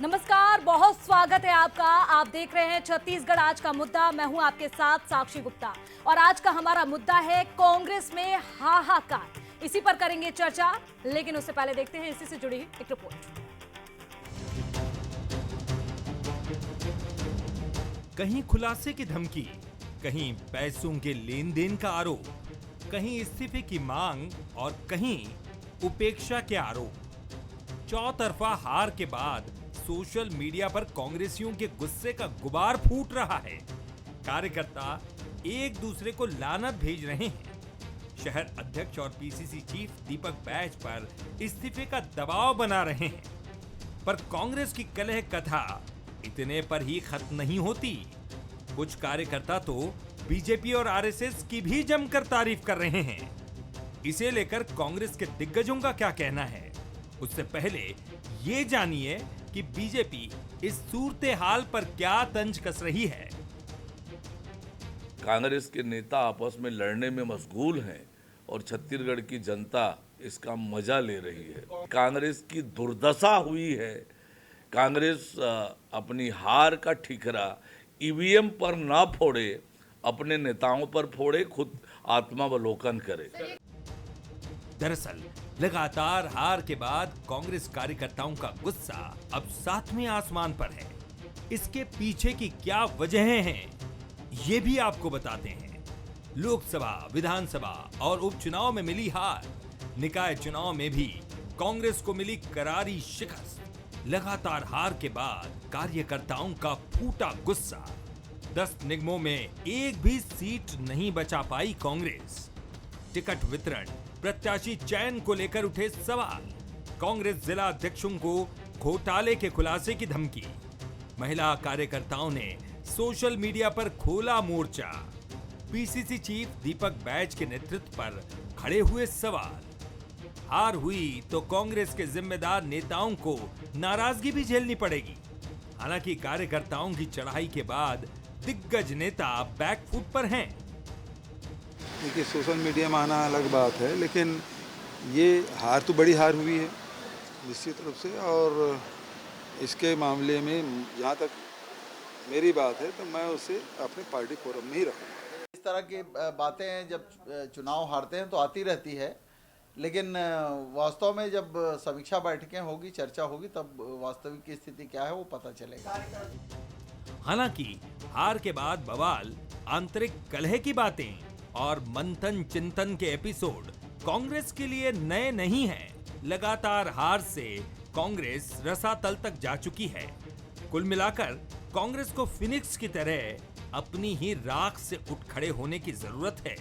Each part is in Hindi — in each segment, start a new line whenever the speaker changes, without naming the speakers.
नमस्कार, बहुत स्वागत है आपका। आप देख रहे हैं छत्तीसगढ़ आज का मुद्दा। मैं हूं आपके साथ साक्षी गुप्ता और आज का हमारा मुद्दा है कांग्रेस में हाहाकार। इसी पर करेंगे चर्चा, लेकिन उससे पहले देखते हैं इसी से जुड़ी एक रिपोर्ट।
कहीं खुलासे की धमकी, कहीं पैसों के लेन देन का आरोप, कहीं इस्तीफे की मांग और कहीं उपेक्षा के आरोप। चौतरफा हार के बाद सोशल मीडिया पर कांग्रेसियों के गुस्से का गुबार फूट रहा है। कार्यकर्ता एक दूसरे को लानत भेज रहे हैं। शहर अध्यक्ष और पीसीसी चीफ दीपक बैज पर इस्तीफे का दबाव बना रहे हैं। पर कांग्रेस की कलह कथा इतने पर ही खत्म नहीं होती। कुछ कार्यकर्ता तो बीजेपी और आरएसएस की भी जमकर तारीफ कर रहे हैं। इसे लेकर कांग्रेस के दिग्गजों का क्या कहना है, उससे पहले ये जानिए कि बीजेपी इस सूरत हाल पर क्या तंज कस रही है।
कांग्रेस के नेता आपस में लड़ने में मशगूल हैं और छत्तीसगढ़ की जनता इसका मजा ले रही है। कांग्रेस की दुर्दशा हुई है। कांग्रेस अपनी हार का ठिकरा ईवीएम पर ना फोड़े, अपने नेताओं पर फोड़े, खुद आत्मावलोकन करे।
दरअसल लगातार हार के बाद कांग्रेस कार्यकर्ताओं का गुस्सा अब सातवें आसमान पर है। इसके पीछे की क्या वजहें हैं, ये भी आपको बताते हैं। लोकसभा, विधानसभा और उपचुनाव में मिली हार, निकाय चुनाव में भी कांग्रेस को मिली करारी शिकस्त। लगातार हार के बाद कार्यकर्ताओं का फूटा गुस्सा। 10 निगमों में एक भी सीट नहीं बचा पाई कांग्रेस। टिकट वितरण, प्रत्याशी चयन को लेकर उठे सवाल। कांग्रेस जिला अध्यक्षों को घोटाले के खुलासे की धमकी। महिला कार्यकर्ताओं ने सोशल मीडिया पर खोला मोर्चा। पीसीसी चीफ दीपक बैज के नेतृत्व पर खड़े हुए सवाल। हार हुई तो कांग्रेस के जिम्मेदार नेताओं को नाराजगी भी झेलनी पड़ेगी। हालांकि कार्यकर्ताओं की चढ़ाई के बाद दिग्गज नेता बैकफुट पर हैं।
देखिए, सोशल मीडिया में आना अलग बात है, लेकिन ये हार तो बड़ी हार हुई है निश्चित रूप से। और इसके मामले में जहाँ तक मेरी बात है तो मैं उसे अपने पार्टी फोरम में ही रखूँगा।
इस तरह की बातें जब चुनाव हारते हैं तो आती रहती है, लेकिन वास्तव में जब समीक्षा बैठकें होगी, चर्चा होगी, तब वास्तविक की स्थिति क्या है वो पता चलेगा।
हालांकि हार के बाद बवाल, आंतरिक कलह की बातें और मंथन चिंतन के एपिसोड कांग्रेस के लिए नए नहीं हैं। लगातार हार से कांग्रेस रसातल तक जा चुकी है। कुल मिलाकर कांग्रेस को फिनिक्स की तरह अपनी ही राख से उठ खड़े होने की जरूरत है।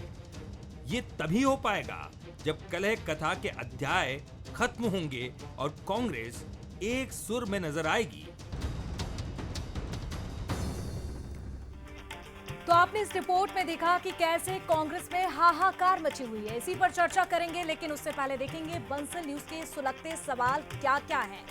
ये तभी हो पाएगा जब कलह कथा के अध्याय खत्म होंगे और कांग्रेस एक सुर में नजर आएगी।
तो आपने इस रिपोर्ट में देखा कि कैसे कांग्रेस में हाहाकार मची हुई है। इसी पर चर्चा करेंगे, लेकिन उससे पहले देखेंगे बंसल न्यूज के सुलगते सवाल क्या क्या हैं।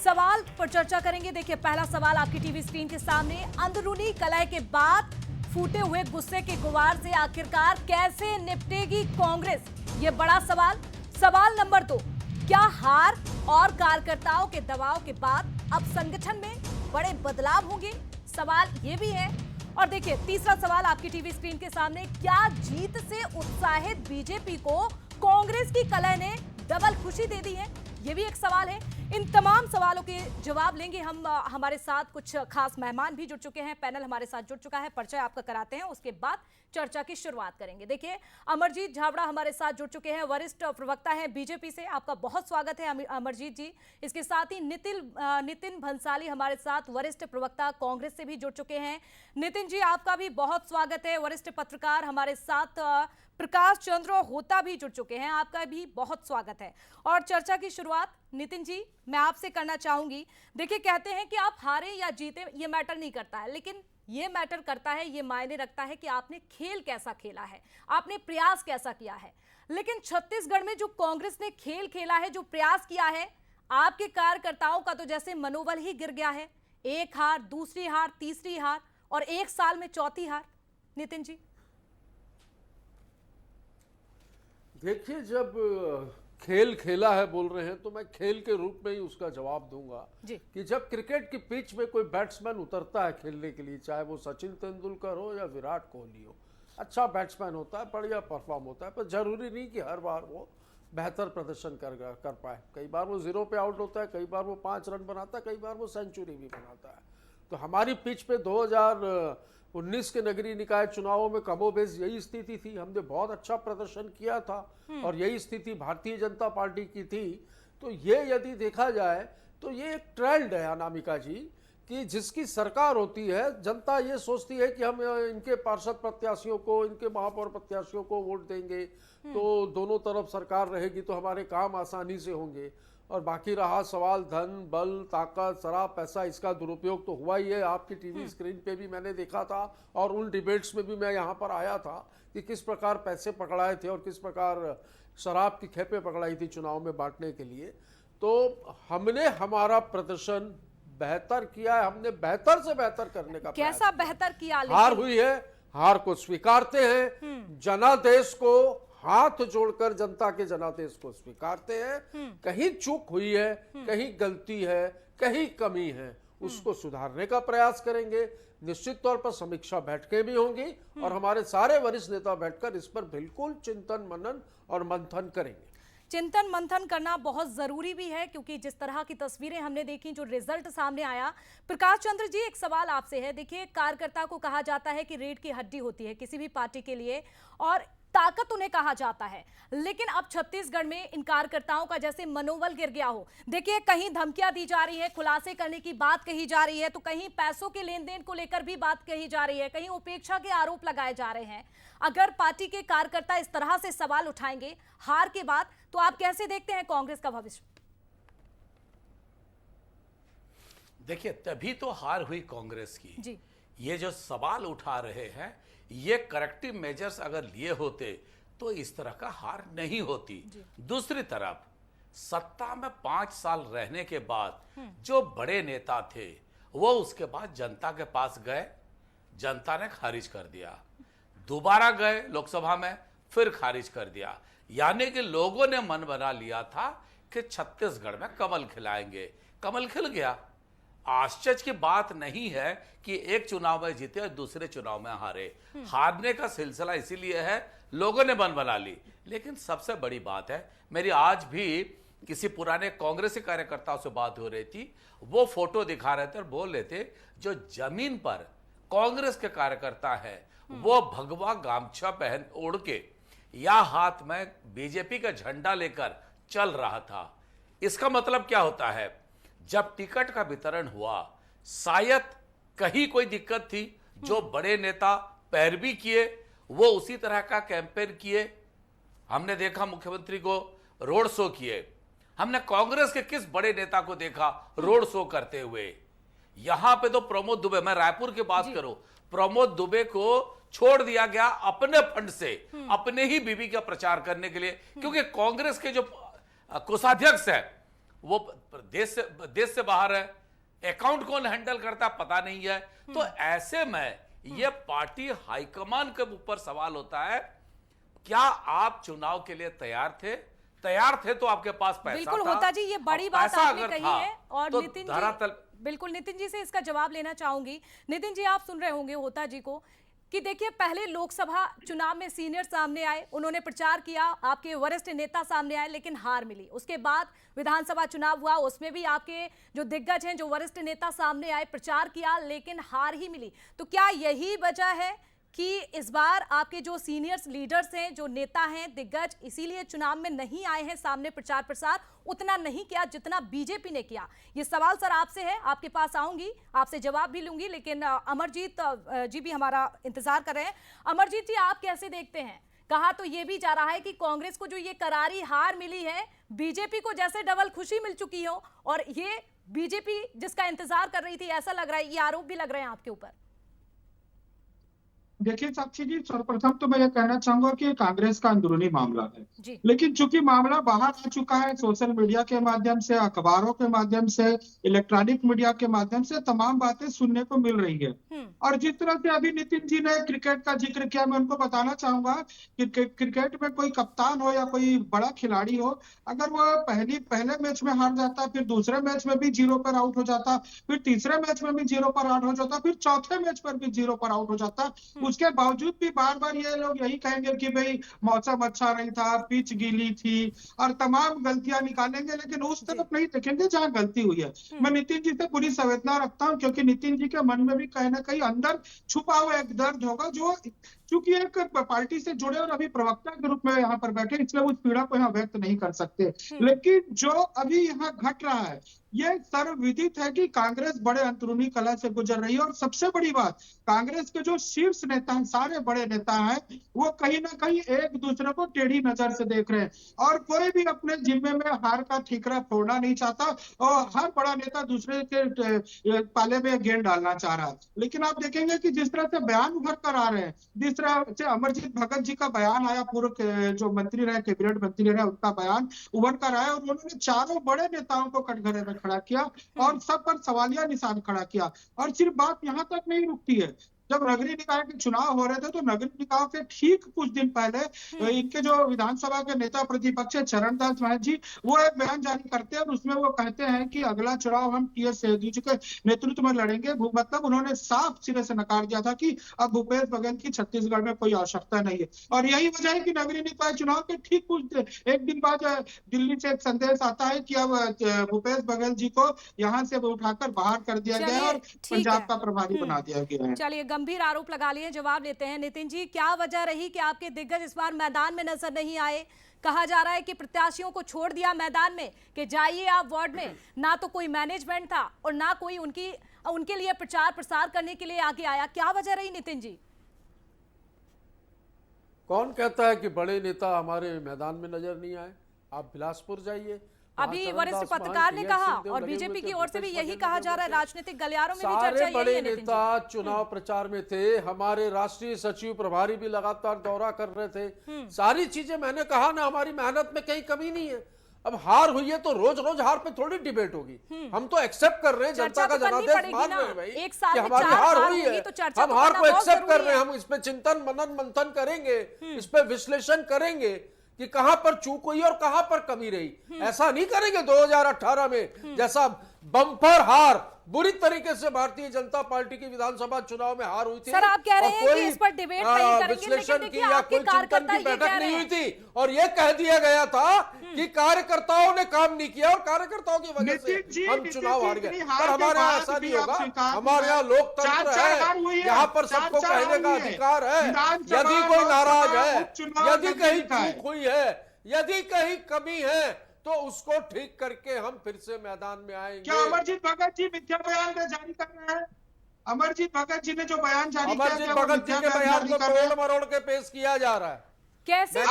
सवाल पर चर्चा करेंगे। देखिए, पहला सवाल आपकी टीवी स्क्रीन के सामने। अंदरूनी कलह के बाद फूटे हुए गुस्से के गुबार से आखिरकार कैसे निपटेगी कांग्रेस, ये बड़ा सवाल। सवाल नंबर 2, क्या हार और कार्यकर्ताओं के दबाव के बाद अब संगठन में बड़े बदलाव होंगे, सवाल ये भी है। और देखिए, तीसरा सवाल आपकी टीवी स्क्रीन के सामने, क्या जीत से उत्साहित बीजेपी को कांग्रेस की कलह ने डबल खुशी दे दी है, ये भी एक सवाल है। इन तमाम सवालों के जवाब लेंगे हम। हमारे साथ कुछ खास मेहमान भी जुड़ चुके हैं, पैनल हमारे साथ जुड़ चुका है। परिचय आपका कराते हैं, उसके बाद चर्चा की शुरुआत करेंगे। देखिए, अमरजीत झावड़ा हमारे साथ जुड़ चुके हैं, वरिष्ठ प्रवक्ता हैं बीजेपी से। आपका बहुत स्वागत है अमरजीत जी। इसके साथ ही नितिन भंसाली हमारे साथ, वरिष्ठ प्रवक्ता कांग्रेस से भी जुड़ चुके हैं। नितिन जी, आपका भी बहुत स्वागत है। वरिष्ठ पत्रकार हमारे साथ प्रकाश चंद्र होता भी जुड़ चुके हैं, आपका भी बहुत स्वागत है। और चर्चा की शुरुआत नितिन जी मैं आपसे करना चाहूंगी। देखिए, कहते हैं कि आप हारे या जीते ये मैटर नहीं करता है, लेकिन ये मैटर करता है, ये मायने रखता है कि आपने खेल कैसा खेला है, आपने प्रयास कैसा किया है। लेकिन छत्तीसगढ़ में जो कांग्रेस ने खेल खेला है, जो प्रयास किया है, आपके कार्यकर्ताओं का तो जैसे मनोबल ही गिर गया है। एक हार, दूसरी हार, तीसरी हार और एक साल में चौथी हार। नितिन जी,
देखिए, जब खेल खेला है बोल रहे हैं, तो मैं खेल के रूप में ही उसका जवाब दूंगा
जी।
कि जब क्रिकेट की पिच में कोई बैट्समैन उतरता है खेलने के लिए, चाहे वो सचिन तेंदुलकर हो या विराट कोहली हो, अच्छा बैट्समैन होता है, बढ़िया परफॉर्म होता है, पर जरूरी नहीं कि हर बार वो बेहतर प्रदर्शन कर पाए। कई बार वो 0 पे आउट होता है, कई बार वो 5 रन बनाता है, कई बार वो सेंचुरी भी बनाता है। तो हमारी पिच पे 2019 के नगरीय निकाय चुनावों में कमोबेश यही स्थिति थी। हमने बहुत अच्छा प्रदर्शन किया था और यही स्थिति भारतीय जनता पार्टी की थी। तो ये यदि देखा जाए तो ये एक ट्रेंड है अनामिका जी, कि जिसकी सरकार होती है, जनता ये सोचती है कि हम इनके पार्षद प्रत्याशियों को, इनके महापौर प्रत्याशियों को वोट देंगे तो दोनों तरफ सरकार रहेगी तो हमारे काम आसानी से होंगे। और बाकी रहा सवाल धन, बल, ताकत, शराब, पैसा, इसका दुरुपयोग तो हुआ ही है। आपकी टीवी स्क्रीन पे भी मैंने देखा था और उन डिबेट्स में भी मैं यहाँ पर आया था कि किस प्रकार पैसे पकड़ाए थे और किस प्रकार शराब की खेपें पकड़ाई थी चुनाव में बांटने के लिए। तो हमने हमारा प्रदर्शन बेहतर किया है, हमने बेहतर से बेहतर करने का प्रयास
कैसा बेहतर किया?
हार हुई है, हार को स्वीकारते हैं, जनादेश को हाथ जोड़कर जनता के जनादेश को स्वीकारते हैं। कहीं चूक हुई है, कहीं गलती है, कहीं कमी है, उसको सुधारने का प्रयास करेंगे। निश्चित तौर पर समीक्षा बैठकें भी होंगी और हमारे सारे वरिष्ठ नेता बैठकर इस पर बिल्कुल चिंतन मनन और मंथन करेंगे।
चिंतन मंथन करना बहुत जरूरी भी है, क्योंकि जिस तरह की तस्वीरें हमने देखी, जो रिजल्ट सामने आया। प्रकाश चंद्र जी, एक सवाल आपसे है। देखिए, कार्यकर्ता को कहा जाता है कि रीढ़ की हड्डी होती है किसी भी पार्टी के लिए और ताकत उन्हें कहा जाता है, लेकिन अब छत्तीसगढ़ में इन कार्यकर्ताओं का जैसे मनोबल गिर गया हो। देखिए, कहीं धमकियां दी जा रही है, खुलासे करने की बात कही जा रही है, तो कहीं पैसों के लेन देन को लेकर भी बात कही जा रही है, कहीं उपेक्षा के आरोप लगाए जा रहे हैं। अगर पार्टी के कार्यकर्ता इस तरह से सवाल उठाएंगे हार के बाद, तो आप कैसे देखते हैं कांग्रेस का भविष्य?
देखिए, तभी तो हार हुई कांग्रेस की
जी।
ये जो सवाल उठा रहे हैं, ये करेक्टिव मेजर्स अगर लिए होते तो इस तरह का हार नहीं होती। दूसरी तरफ सत्ता में 5 साल रहने के बाद जो बड़े नेता थे वो उसके बाद जनता के पास गए, जनता ने खारिज कर दिया। दोबारा गए लोकसभा में, फिर खारिज कर दिया। यानी कि लोगों ने मन बना लिया था कि छत्तीसगढ़ में कमल खिलाएंगे, कमल खिल गया। आश्चर्य की बात नहीं है कि एक चुनाव में जीते और दूसरे चुनाव में हारे। हारने का सिलसिला इसीलिए है लोगों ने मन बना ली। लेकिन सबसे बड़ी बात है, मेरी आज भी किसी पुराने कांग्रेसी कार्यकर्ताओं से बात हो रही थी, वो फोटो दिखा रहे थे और बोल रहे थे जो जमीन पर कांग्रेस के कार्यकर्ता है वो भगवा गामछा पहन ओढ़ के या हाथ में बीजेपी का झंडा लेकर चल रहा था। इसका मतलब क्या होता है, जब टिकट का वितरण हुआ शायद कहीं कोई दिक्कत थी, जो बड़े नेता पैरवी किए वो उसी तरह का कैंपेन किए। हमने देखा मुख्यमंत्री को रोड शो किए, हमने कांग्रेस के किस बड़े नेता को देखा रोड शो करते हुए? यहां पे तो प्रमोद दुबे, मैं रायपुर की बात करूं, प्रमोद दुबे को छोड़ दिया गया अपने फंड से अपने ही बीवी का प्रचार करने के लिए, क्योंकि कांग्रेस के जो कोषाध्यक्ष है वो देश से बाहर है, अकाउंट कौन हैंडल करता पता नहीं है। तो ऐसे में ये पार्टी हाईकमान के ऊपर सवाल होता है, क्या आप चुनाव के लिए तैयार थे? तैयार थे तो आपके पास पैसा
बिल्कुल
था।
होता जी, ये बड़ी बात आपने कही है। और
तो
नितिन जी,
धरातल
बिल्कुल नितिन जी से इसका जवाब लेना चाहूंगी। नितिन जी, आप सुन रहे होंगे होता जी को कि देखिए, पहले लोकसभा चुनाव में सीनियर सामने आए, उन्होंने प्रचार किया, आपके वरिष्ठ नेता सामने आए, लेकिन हार मिली। उसके बाद विधानसभा चुनाव हुआ, उसमें भी आपके जो दिग्गज हैं, जो वरिष्ठ नेता सामने आए, प्रचार किया, लेकिन हार ही मिली। तो क्या यही वजह है कि इस बार आपके जो सीनियर्स लीडर्स हैं, जो नेता हैं, दिग्गज, इसीलिए चुनाव में नहीं आए हैं सामने, प्रचार प्रसार उतना नहीं किया जितना बीजेपी ने किया? ये सवाल सर आपसे है, आपके पास आऊंगी, आपसे जवाब भी लूंगी, लेकिन अमरजीत जी भी हमारा इंतजार कर रहे हैं। अमरजीत जी, आप कैसे देखते हैं? कहा तो ये भी जा रहा है कि कांग्रेस को जो ये करारी हार मिली है, बीजेपी को जैसे डबल खुशी मिल चुकी हो, और ये बीजेपी जिसका इंतजार कर रही थी, ऐसा लग रहा है, ये आरोप भी लग रहे हैं आपके ऊपर।
देखिए साक्षी जी, सर्वप्रथम तो मैं ये कहना चाहूंगा कि कांग्रेस का अंदरूनी मामला है,
जी।
लेकिन चूंकि मामला बाहर आ चुका है, सोशल मीडिया के माध्यम से, अखबारों के माध्यम से, इलेक्ट्रॉनिक मीडिया के माध्यम से तमाम बातें सुनने को मिल रही है। और जिस तरह से अभी नितिन जी ने क्रिकेट का जिक्र किया, मैं उनको बताना चाहूंगा कि क्रिकेट में कोई कप्तान हो या कोई बड़ा खिलाड़ी हो, अगर वो पहले मैच में हार जाता, फिर दूसरे मैच में भी 0 पर आउट हो जाता, फिर तीसरे मैच में भी 0 पर आउट हो जाता, फिर चौथे मैच पर भी 0 पर आउट हो जाता, उसके बावजूद भी बार बार ये लोग यही कहेंगे कि भाई मौसम अच्छा नहीं था, पिच गीली थी, और तमाम गलतियां निकालेंगे, लेकिन उस तरफ नहीं देखेंगे जहां गलती हुई है। मैं नितिन जी से पूरी संवेदना रखता हूं, क्योंकि नितिन जी के मन में भी कहीं ना कहीं अंदर छुपा हुआ एक दर्द होगा, जो चूंकि एक पार्टी से जुड़े और अभी प्रवक्ता के रूप में यहाँ पर बैठे, इसलिए उस पीड़ा को यहाँ व्यक्त नहीं कर सकते। लेकिन जो अभी यहाँ घट रहा है, ये सर्वविदित है कि कांग्रेस बड़े अंदरूनी कलह से गुजर रही है। और सबसे बड़ी बात, कांग्रेस के जो शीर्ष नेता हैं, सारे बड़े नेता हैं, वो कहीं ना कहीं एक दूसरे को टेढ़ी नजर से देख रहे हैं, और कोई भी अपने जिम्मे में हार का ठीकरा फोड़ना नहीं चाहता, और हर बड़ा नेता दूसरे के पाले में गेंद डालना चाह रहा है। लेकिन आप देखेंगे कि जिस तरह से बयान उभर कर आ रहे हैं, जिस तरह से अमरजीत भगत जी का बयान आया, पूर्व जो मंत्री रहे, कैबिनेट मंत्री रहे, उनका बयान उभर कर आया, और उन्होंने चारों बड़े नेताओं को कटघरे में खड़ा किया और सब पर सवालिया निशान खड़ा किया। और सिर्फ बात यहां तक नहीं रुकती है, जब नगरीय निकाय के चुनाव हो रहे थे, तो नगरीय निकाय के ठीक कुछ दिन पहले इनके जो विधानसभा के नेता प्रतिपक्ष चरणदास महंत जी, वो एक बयान जारी करते हैं, और उसमें वो कहते हैं कि अगला चुनाव हम टीएस सिंहदेव जी के नेतृत्व में लड़ेंगे। मतलब उन्होंने साफ सिरे से नकार दिया था कि अब भूपेश बघेल की छत्तीसगढ़ में कोई आवश्यकता नहीं है। और यही वजह है कि नगरीय निकाय चुनाव के ठीक कुछ एक दिन बाद दिल्ली से एक संदेश आता है कि अब भूपेश बघेल जी को यहाँ से उठाकर बाहर कर दिया गया है और पंजाब का प्रभारी बना दिया गया है।
चलिए, गंभीर आरोप लगा लिए, जवाब लेते हैं। नितिन जी, क्या वजह रही कि आपके दिग्गज इस बार मैदान में नजर नहीं आए? कहा जा रहा है कि प्रत्याशियों को छोड़ दिया मैदान में कि जाइए आप वार्ड में, ना तो कोई मैनेजमेंट था और ना कोई उनके लिए प्रचार प्रसार करने के लिए आगे आया। क्या वजह रही नितिन जी?
कौन कहता है कि बड़े नेता हमारे मैदान में नजर नहीं आए? आप बिलासपुर जाइए,
अभी वरिष्ठ पत्रकार ने कहा, और बीजेपी की ओर से भी यही कहा जा रहा है, राजनीतिक गलियारों में भी चर्चा
सारे बड़े
यही है
नेता चुनाव प्रचार में थे। हमारे राष्ट्रीय सचिव प्रभारी भी लगातार दौरा कर रहे थे। सारी चीजें, मैंने कहा ना, हमारी मेहनत में कहीं कमी नहीं है। अब हार हुई है तो रोज रोज हार पे थोड़ी डिबेट होगी। हम तो एक्सेप्ट कर रहे हैं, जनता का जनादेश मान रहे हैं भाई कि हमारी हार हुई है, हम हार को एक्सेप्ट कर रहे हैं। हम इस पे चिंतन मनन मंथन करेंगे, इस पे विश्लेषण करेंगे कि कहां पर चूक हुई और कहां पर कमी रही। ऐसा नहीं करेंगे 2018 में जैसा बम्पर हार, बुरी तरीके से भारतीय जनता पार्टी की विधानसभा चुनाव में हार हुई थी।
सर, आप कह रहे हैं कि इस पर डिबेट नहीं करेंगे,
विश्लेषण की या कोई चिंतन की बैठक नहीं हुई थी, और यह कह दिया गया था कि कार्यकर्ताओं ने काम नहीं किया और कार्यकर्ताओं की वजह से हम चुनाव हार गए। पर हमारे यहाँ ऐसा नहीं होगा। हमारे यहाँ लोकतंत्र है, यहाँ पर सबको कहने का अधिकार है। यदि कोई नाराज है, यदि कहीं चूक हुई है, यदि कहीं कमी है, तो उसको ठीक करके हम फिर से मैदान में आएंगे।
क्या अमरजीत भगत जी मिथ्या बयान जारी कर रहे हैं? अमरजीत भगत जी ने जो बयान जारी किया,
अमरजीत भगत जी के बयान को तोड़ मरोड़ के पेश किया जा रहा है।
कैसे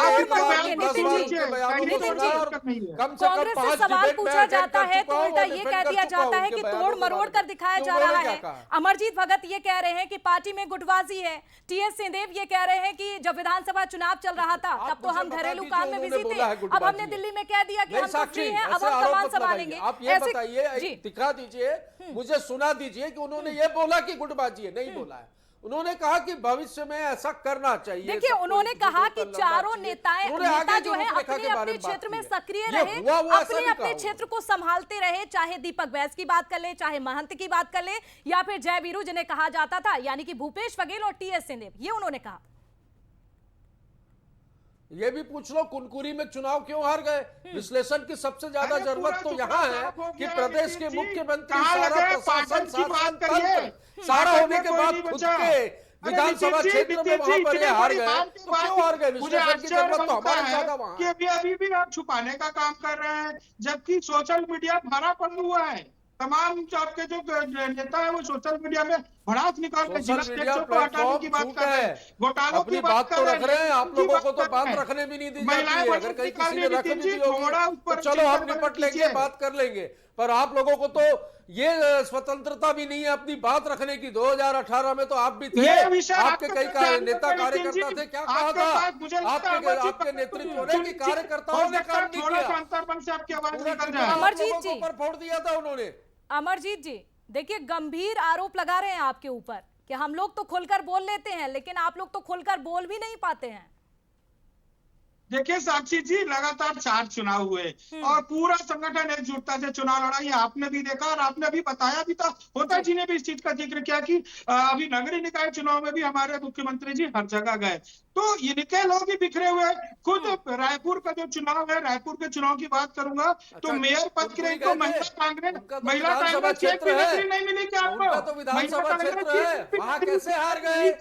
कांग्रेस
से सवाल पूछा जाता है तो उल्टा ये कह दिया जाता है कि तोड़ मरोड़ कर दिखाया जा रहा है। अमरजीत भगत ये कह रहे हैं कि पार्टी में गुटबाजी है। टीएस सिंहदेव ये कह रहे हैं कि जब विधानसभा चुनाव चल रहा था तब तो हम घरेलू काम में बिजी थे, अब हमने दिल्ली में कह दिया कि हम तो फ्री हैं, अब हम कमान संभालेंगे।
आप ये बताइए, दिखा दीजिए, मुझे सुना दीजिए कि उन्होंने ये बोला कि गुटबाजी है। नहीं बोला है, उन्होंने कहा कि भविष्य में ऐसा करना चाहिए।
देखिए, उन्होंने कहा कि चारों नेता जो है अपने अपने क्षेत्र में सक्रिय रहे, अपने अपने क्षेत्र को संभालते रहे, चाहे दीपक बैस की बात कर ले, चाहे महंत की बात कर ले, या फिर जय वीरू जिन्हें कहा जाता था, यानी कि भूपेश बघेल और टीएस सिंहदेव, ये उन्होंने कहा।
ये भी पूछ लो कुनकुरी में चुनाव क्यों हार गए। विश्लेषण की सबसे ज्यादा जरूरत तो यहाँ है कि प्रदेश के मुख्यमंत्री, सारा प्रशासन, शासन तंत्र सारा होने के बाद खुद के विधानसभा क्षेत्र में वहां पर ये हार गए, तो क्यों हार गए? विश्लेषण की जरूरत तो हमारे ज्यादा वहां है
कि अभी भी आप छुपाने का काम कर रहे हैं, जबकि सोशल मीडिया भरा पड़ा हुआ है। तमाम आपके जो नेता है वो सोशल मीडिया में भड़ास निकाल के जिला
सोशल मीडिया
अध्यक्षों को हटाने की
प्लेटफॉर्म
बात कर रहे हैं, घोटालों
अपनी
की
बात तो रख रहे हैं, आप
उनकी
लोगों को तो
कर
बात
रहे हैं।
रखने भी नहीं दी
महिलाएं
जाती है। अगर
बजट
कहीं किसी
निकालने
ने रख
नितिन
भी
जी,
दी होगी
घोड़ा
तो
ऊपर
चलो हम
चिंतन
निपट लेंगे,
कीजिए।
बात कर लेंगे, पर आप लोगों को तो ये स्वतंत्रता भी नहीं है अपनी बात रखने की। 2018 में तो आप भी थे,
ये विषय
आपके
आपके
कई
पास
नेता
नितिन
कार्यकर्ता
जी,
थे, क्या कहा
आपके
था
पास मुझे लगता है अमरजीत
आपके
पटेल
नेतृत्व
को
ने कि कार्यकर्ताओं ने काम नहीं
थोड़ा सा
किया,
अंतर्मन से आपकी आवाज
पूरा
निकल
टिकट
रहा है।
आप
अमरजीत
लोगों के
जी।
ऊपर फोड़ दिया था उन्होंने।
अमरजीत जी, देखिए गंभीर आरोप लगा रहे हैं आपके ऊपर कि हम लोग तो खुलकर बोल लेते हैं, लेकिन आप लोग तो खुलकर बोल भी नहीं पाते हैं।
देखिए साक्षी जी, लगातार 4 चुनाव हुए और पूरा संगठन एकजुटता से चुनाव लड़ा, ये आपने भी देखा और आपने अभी बताया भी था, होता जी ने भी इस चीज का जिक्र किया कि अभी नगरीय निकाय चुनाव में भी हमारे मुख्यमंत्री जी हर जगह गए, तो इनके लोग ही बिखरे हुए। खुद रायपुर का जो चुनाव है, रायपुर के चुनाव की बात करूंगा तो मेयर पद के लिए तो महिला कांग्रेस की एक भी नौकरी नहीं मिली क्या आपको?
उनका तो विधानसभा क्षेत्र है, वहां कैसे हार गए?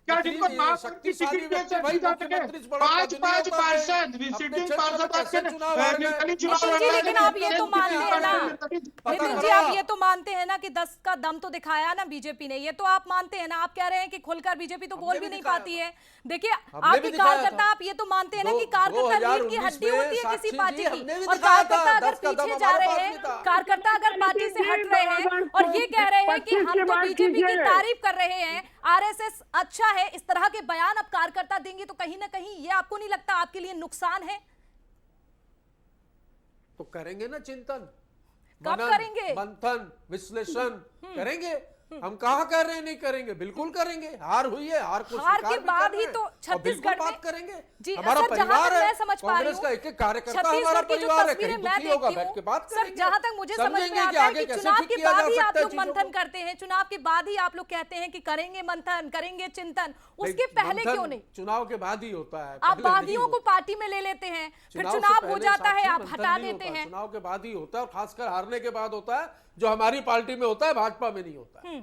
क्या जिनको
इतनी
बात
शक्तिशाली
टिकट
व्यक्ति भाई मुख्यमंत्री से बड़ा पद नहीं
5
होता
पार्षद
है।
सिटिंग
अपने
पार्षद
क्षेत्र में कैसे चुनाव हार गए?
निर्दलीय चुनाव
नितिन जी,
लड़ा
लेकिन आप ये तो मानते हैं ना, नितिन जी
खड़ा।
आप ये तो मानते हैं ना कि 10 का दम तो दिखाया ना बीजेपी ने, ये तो आप मानते हैं ना। आप कह रहे हैं कि खुलकर बीजेपी तो बोल भी नहीं पाती है। देखिए आपके कार्यकर्ता, आप ये तो मानते हैं ना कि कार्यकर्ता रीढ़ की हड्डी होती है किसी पार्टी की, और कार्यकर्ता अगर पीछे जा रहे हैं, कार्यकर्ता अगर पार्टी से हट रहे हैं और ये कह रहे हैं कि हम तो बीजेपी की तारीफ कर रहे हैं, आरएसएस अच्छा है, इस तरह के बयान अब कार्यकर्ता देंगे तो कहीं ना कहीं ये आपको नहीं लगता आपके लिए नुकसान है?
तो करेंगे ना चिंतन,
कब
मनन,
करेंगे?
मंथन, विश्लेषण करेंगे। हम कहा कह रहे हैं नहीं करेंगे, बिल्कुल करेंगे। हार हुई है, हार को
हार
स्वीकार
के
भी
बाद
कर
ही
रहे
तो
हैं। और
छत्तीसगढ़
बिल्कुल
में
बात करेंगे।
जी,
हमारा
सर, जहां
परिवार
तक
है,
मैं समझ पा रही
कांग्रेस
हूं,
का एक कार्यकर्ता हमारा
छत्तीसगढ़ की जो
परिवार है,
तस्वीरें
कहीं
मैं
दुखी होगा
देखती
बैठ
हूं,
के बात
सर
करेंगे।
जहां तक मुझे समझ में
समझेंगे कि
आता है
आगे
कि
कैसे
चुनाव
ठीक
के
किया
बाद
जा
ही आप
सकता है
लोग
चीजों
मंथन
को।
करते हैं, चुनाव के बाद ही आप लोग कहते हैं कि करेंगे मंथन, करेंगे चिंतन, उसके
नहीं,
पहले
मंथन
क्यों नहीं?
चुनाव के बाद ही होता है,
आप
पहले नहीं
बागियों को
होता।
पार्टी में ले लेते हैं, फिर
चुनाव से
चुनाव हो
पहले
जाता है,
साक्षी
आप
मंथन
हटा
नहीं
देते
होता,
हैं।
चुनाव के बाद ही होता है, और खासकर हारने के बाद होता है, जो हमारी पार्टी में होता है, भाजपा में नहीं होता है।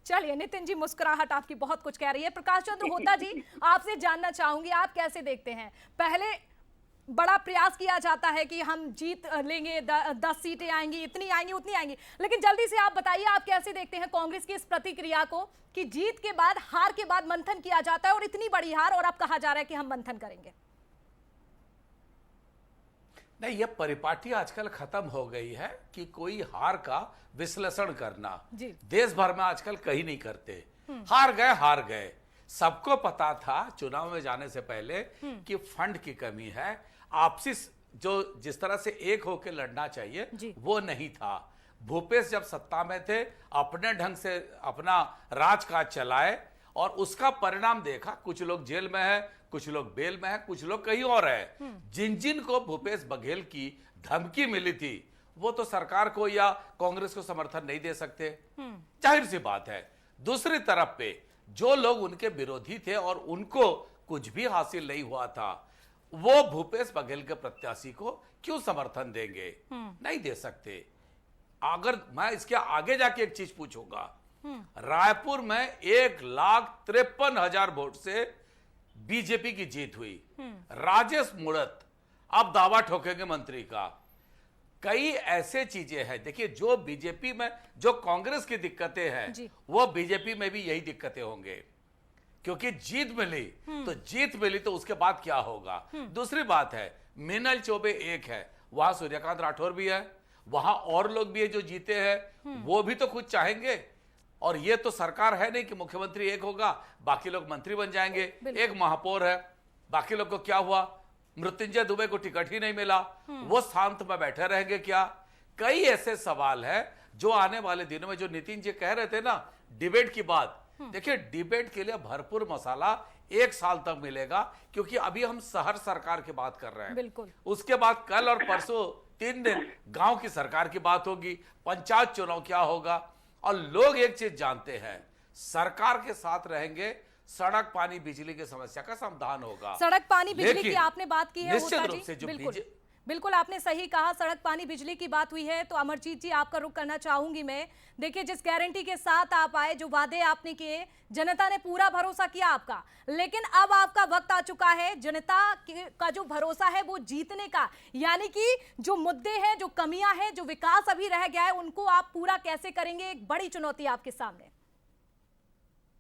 चलिए नितिन जी, मुस्कुराहट आपकी बहुत कुछ कह रही है। प्रकाश चंद्र होता जी, आपसे जानना चाहूंगी आप कैसे देखते हैं? पहले बड़ा प्रयास किया जाता है कि हम जीत लेंगे, 10 सीटें आएंगी, इतनी आएंगी, उतनी आएंगी, लेकिन जल्दी से आप बताइए आप कैसे देखते हैं कांग्रेस की इस प्रतिक्रिया को कि जीत के बाद, हार के बाद मंथन किया जाता है और इतनी बड़ी हार और अब कहा जा रहा है कि हम मंथन करेंगे?
नहीं, ये परिपाटी आजकल खत्म हो गई है कि कोई हार का विश्लेषण करना
जी।
देश भर में आजकल कहीं नहीं करते। हार गए। सबको पता था चुनाव में जाने से पहले कि फंड की कमी है, आपसी जो जिस तरह से एक होकर लड़ना चाहिए वो नहीं था। भूपेश जब सत्ता में थे, अपने ढंग से अपना राजकाज चलाए और उसका परिणाम देखा। कुछ लोग जेल में है, कुछ लोग बेल में है, कुछ लोग कहीं और है। जिन जिन को भूपेश बघेल की धमकी मिली थी वो तो सरकार को या कांग्रेस को समर्थन नहीं दे सकते, जाहिर सी बात है। दूसरी तरफ पे जो लोग उनके विरोधी थे और उनको कुछ भी हासिल नहीं हुआ था, वो भूपेश बघेल के प्रत्याशी को क्यों समर्थन देंगे? नहीं दे सकते। अगर मैं इसके आगे जाके एक चीज पूछूंगा, रायपुर में 1,53,000 वोट से बीजेपी की जीत हुई। राजेश मूणत अब दावा ठोकेंगे मंत्री का। कई ऐसे चीजें हैं, देखिए जो बीजेपी में जो कांग्रेस की दिक्कतें हैं वो बीजेपी में भी यही दिक्कतें होंगे, क्योंकि जीत मिली तो उसके बाद क्या होगा? दूसरी बात है, मीनल चौबे एक है, वहां सूर्यकांत राठौर भी है, वहां और लोग भी है जो जीते हैं, वो भी तो कुछ चाहेंगे। और ये तो सरकार है नहीं कि मुख्यमंत्री एक होगा बाकी लोग मंत्री बन जाएंगे। एक महापौर है, बाकी लोग को क्या हुआ? मृत्युंजय दुबे को टिकट ही नहीं मिला, वो शांत में बैठे रहेंगे क्या? कई ऐसे सवाल है जो आने वाले दिनों में, जो नितिन जी कह रहे थे ना डिबेट की बात, देखिए डिबेट के लिए भरपूर मसाला 1 साल तक मिलेगा, क्योंकि अभी हम शहर सरकार की बात कर रहे हैं।
बिल्कुल।
उसके बाद कल और परसों 3 दिन गांव की सरकार की बात होगी, पंचायत चुनाव क्या होगा। और लोग एक चीज जानते हैं, सरकार के साथ रहेंगे, सड़क पानी बिजली की समस्या का समाधान होगा।
सड़क पानी बिजली की आपने बात की है
निश्चित
होता
रूप
जी,
से जो
बिल्कुल आपने सही कहा, सड़क पानी बिजली की बात हुई है। तो अमरजीत जी आपका रुख करना चाहूंगी मैं। देखिए जिस गारंटी के साथ आप आए, जो वादे आपने किए, जनता ने पूरा भरोसा किया आपका, लेकिन अब आपका वक्त आ चुका है जनता का जो भरोसा है वो जीतने का, यानी कि जो मुद्दे हैं, जो कमियां हैं, जो विकास अभी रह गया है, उनको आप पूरा कैसे करेंगे? एक बड़ी चुनौती आपके सामने।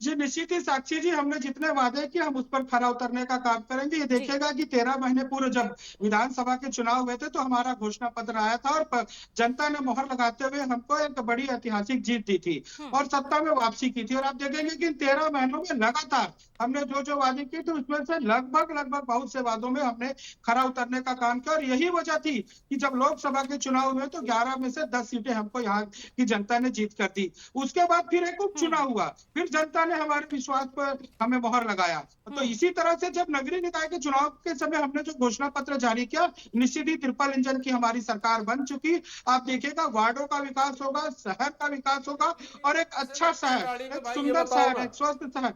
जी निश्चित ही साक्षी जी, हमने जितने वादे किए हम उस पर खरा उतरने का काम करेंगे। ये देखिएगा कि 13 महीने पूर्व जब विधानसभा के चुनाव हुए थे तो हमारा घोषणा पत्र आया था और जनता ने मोहर लगाते हुए हमको एक बड़ी ऐतिहासिक जीत दी थी और सत्ता में वापसी की थी। और आप देखेंगे कि इन 13 महीनों में लगातार हमने जो जो वादे किए थे उसमें से लगभग बहुत से वादों में हमने खरा उतरने का काम किया। और यही वजह थी कि जब लोकसभा के चुनाव हुए तो 11 में से 10 सीटें हमको यहाँ की जनता ने जीत कर दी। उसके बाद फिर एक उपचुनाव हुआ, फिर जनता ने हमारे विश्वास पर हमें मोहर लगाया। तो इसी तरह से जब नगरीय निकाय के चुनाव के समय हमने जो घोषणा पत्र जारी किया, निश्चित ही ट्रिपल इंजन की हमारी सरकार बन चुकी। आप देखिएगा वार्डों का विकास होगा, शहर का विकास होगा और एक अच्छा शहर, एक सुंदर शहर, एक स्वस्थ शहर।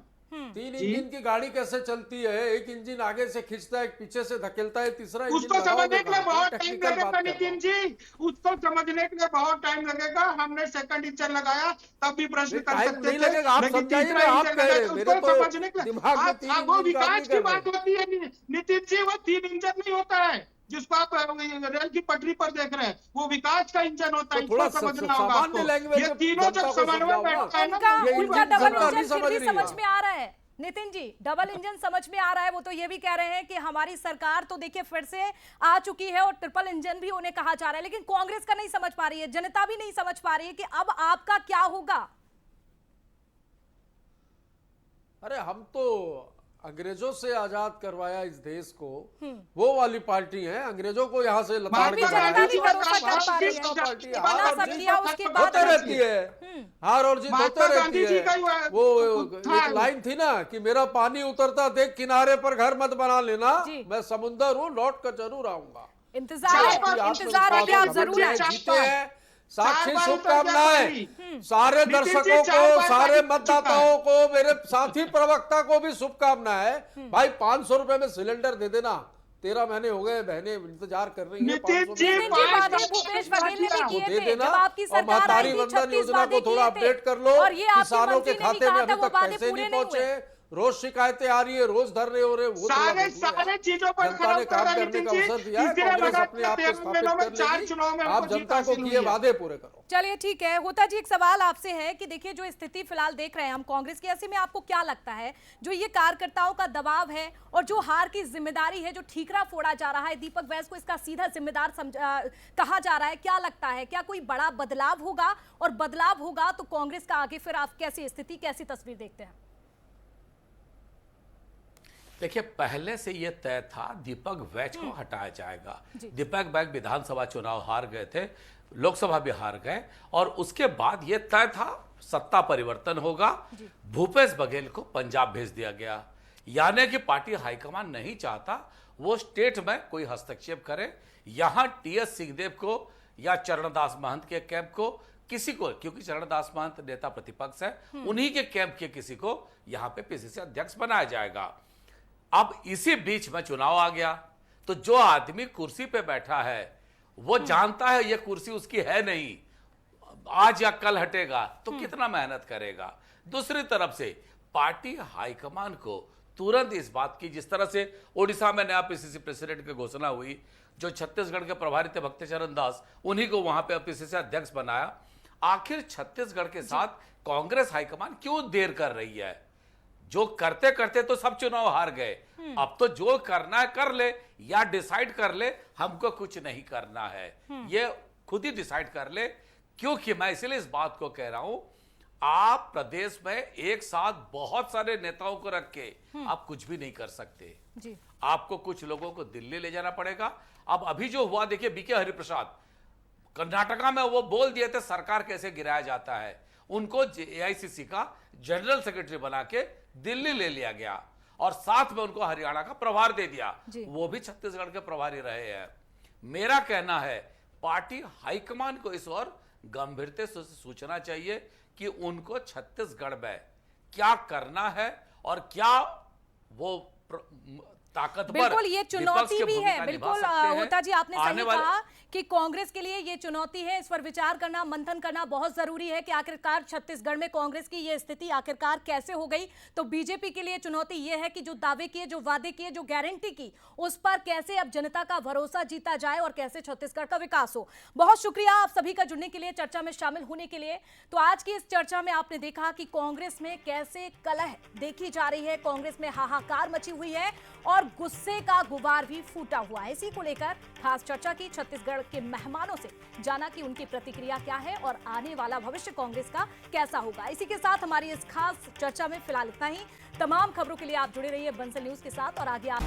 3 इंजन की गाड़ी कैसे चलती है? एक इंजन आगे से खिंचता है, एक पीछे से धकेलता है, तीसरा इंजन
उसको समझने के लिए बहुत टाइम लगेगा नितिन जी, उसको समझने के लिए बहुत टाइम लगेगा। हमने सेकंड इंजन लगाया तब भी प्रश्न कर सकते थे, लेकिन तीसरा इंजन लगाया उसको समझने के लिए। वो विकास की बात होती है नितिन जी, वो 3 इंजन नहीं होता है जिसको आप रेल की पटरी पर देख रहे हैं, वो विकास का इंजन होता है। इसको समझना होगा आपको। ये तीनों जब समन्वय बैठता है ना,
उनका डबल इंजन फिर भी समझ में आ रहा है नितिन जी, डबल इंजन समझ में आ रहा है। वो तो ये भी कह रहे हैं कि हमारी सरकार तो देखिए फिर से आ चुकी है और ट्रिपल इंजन भी उन्हें कहा जा रहा है, लेकिन कांग्रेस का नहीं समझ पा रही है, जनता भी नहीं समझ पा रही है कि अब आपका क्या होगा।
अरे हम तो अंग्रेजों से आजाद करवाया इस देश को, वो वाली पार्टी है। अंग्रेजों को यहाँ से लताड़ के होते रहती है, हार और जीत होते रहती है। वो एक लाइन थी ना कि मेरा पानी उतरता देख किनारे पर घर मत बना लेना, मैं समुंदर हूँ लौट कर जरूर आऊंगा।
इंतजार है कि आप जरूर
जीते हैं। साक्षी शुभकामनाएं सारे दर्शकों को, सारे मतदाताओं को, मेरे साथी प्रवक्ता को भी शुभकामनाएं। भाई 500 रुपए में सिलेंडर दे देना। 13 महीने हो गए, बहनें इंतजार कर रही हैं।
भूपेश बघेल ने भी किए थे, जब आपकी
और महतारी वंदन योजना को थोड़ा अपडेट कर लो। किसानों के खाते में अभी तक पैसे नहीं पहुंचे, रोज शिकायतें आ रही है, रोज धरने हो रहे, वो
सारे चीजों पर
जनता ने काम करने का अवसर दिया है। कांग्रेस अपने आप को स्थापित कर लेगी, आप जनता को किए वादे पूरे करो।
चलिए ठीक है। होता जी एक सवाल आपसे है कि देखिए जो स्थिति फिलहाल देख रहे हैं हम कांग्रेस की, ऐसे में आपको क्या लगता है जो ये कार्यकर्ताओं का दबाव है और जो हार की जिम्मेदारी है, जो ठीकरा फोड़ा जा रहा है, दीपक वैस को इसका सीधा जिम्मेदार कहा जा रहा है, क्या लगता है क्या कोई बड़ा बदलाव होगा? और बदलाव होगा तो कांग्रेस का आगे फिर आप कैसी स्थिति, कैसी तस्वीर देखते हैं?
देखिए पहले से यह तय था दीपक वैच को हटाया जाएगा। दीपक वैच विधानसभा चुनाव हार गए थे, लोकसभा भी हार गए और उसके बाद यह तय था सत्ता परिवर्तन होगा। भूपेश बघेल को पंजाब भेज दिया गया, यानी कि पार्टी हाईकमान नहीं चाहता वो स्टेट में कोई हस्तक्षेप करे। यहां टीएस सिंहदेव को या चरणदास महंत के कैंप को किसी को, क्योंकि चरणदास महंत नेता प्रतिपक्ष है, उन्हीं के कैंप के किसी को यहां पे पीसीसी अध्यक्ष बनाया जाएगा। अब इसी बीच में चुनाव आ गया तो जो आदमी कुर्सी पे बैठा है वो जानता है ये कुर्सी उसकी है नहीं, आज या कल हटेगा तो कितना मेहनत करेगा। दूसरी तरफ से पार्टी हाईकमान को तुरंत इस बात की, जिस तरह से ओडिशा में नया पीसीसी प्रेसिडेंट की घोषणा हुई, जो छत्तीसगढ़ के प्रभारी थे भक्ति चरण दास, उन्हीं को वहां पे पीसीसी अध्यक्ष बनाया। आखिर छत्तीसगढ़ के साथ कांग्रेस हाईकमान क्यों देर कर रही है? जो करते करते तो सब चुनाव हार गए, अब तो जो करना है कर ले या डिसाइड कर ले, हमको कुछ नहीं करना है, ये खुद ही डिसाइड कर ले। क्योंकि मैं इसलिए इस बात को कह रहा हूं, आप प्रदेश में एक साथ बहुत सारे नेताओं को रख के आप कुछ भी नहीं कर सकते जी। आपको कुछ लोगों को दिल्ली ले जाना पड़ेगा। अब अभी जो हुआ देखिए, बीके हरिप्रसाद कर्नाटका में वो बोल दिए थे सरकार कैसे गिराया जाता है, उनको एआईसीसी का जनरल सेक्रेटरी बना के दिल्ली ले लिया गया और साथ में उनको हरियाणा का प्रभार दे दिया, वो भी छत्तीसगढ़ के प्रभारी रहे हैं। मेरा कहना है पार्टी हाईकमान को इस ओर गंभीरता से सोचना चाहिए कि उनको छत्तीसगढ़ में क्या करना है और क्या वो ताकतवर
बिल्कुल ये
विपक्ष
चुनौती
की
भी
भूमिका
है।
निभा
बिल्कुल
सकते हैं।
होता जी, आपने
आने
सही
वाले-
कहा कि कांग्रेस के लिए ये चुनौती है। इस पर विचार करना, मंथन करना बहुत जरूरी है कि आखिरकार छत्तीसगढ़ में कांग्रेस की ये स्थिति आखिरकार कैसे हो गई। तो बीजेपी के लिए चुनौती ये है कि जो दावे किए, जो वादे किए, जो गारंटी की, उस पर कैसे अब जनता का भरोसा जीता जाए और कैसे छत्तीसगढ़ का विकास हो। बहुत शुक्रिया आप सभी का जुड़ने के लिए, चर्चा में शामिल होने के लिए। तो आज की इस चर्चा में आपने देखा कि कांग्रेस में कैसे कलह देखी जा रही है, कांग्रेस में हाहाकार मची हुई है और गुस्से का गुबार भी फूटा हुआ है। इसी को लेकर खास चर्चा की, छत्तीसगढ़ के मेहमानों से जाना कि उनकी प्रतिक्रिया क्या है और आने वाला भविष्य कांग्रेस का कैसा होगा। इसी के साथ हमारी इस खास चर्चा में फिलहाल इतना ही। तमाम खबरों के लिए आप जुड़े रहिए बंसल न्यूज के साथ और आगे आप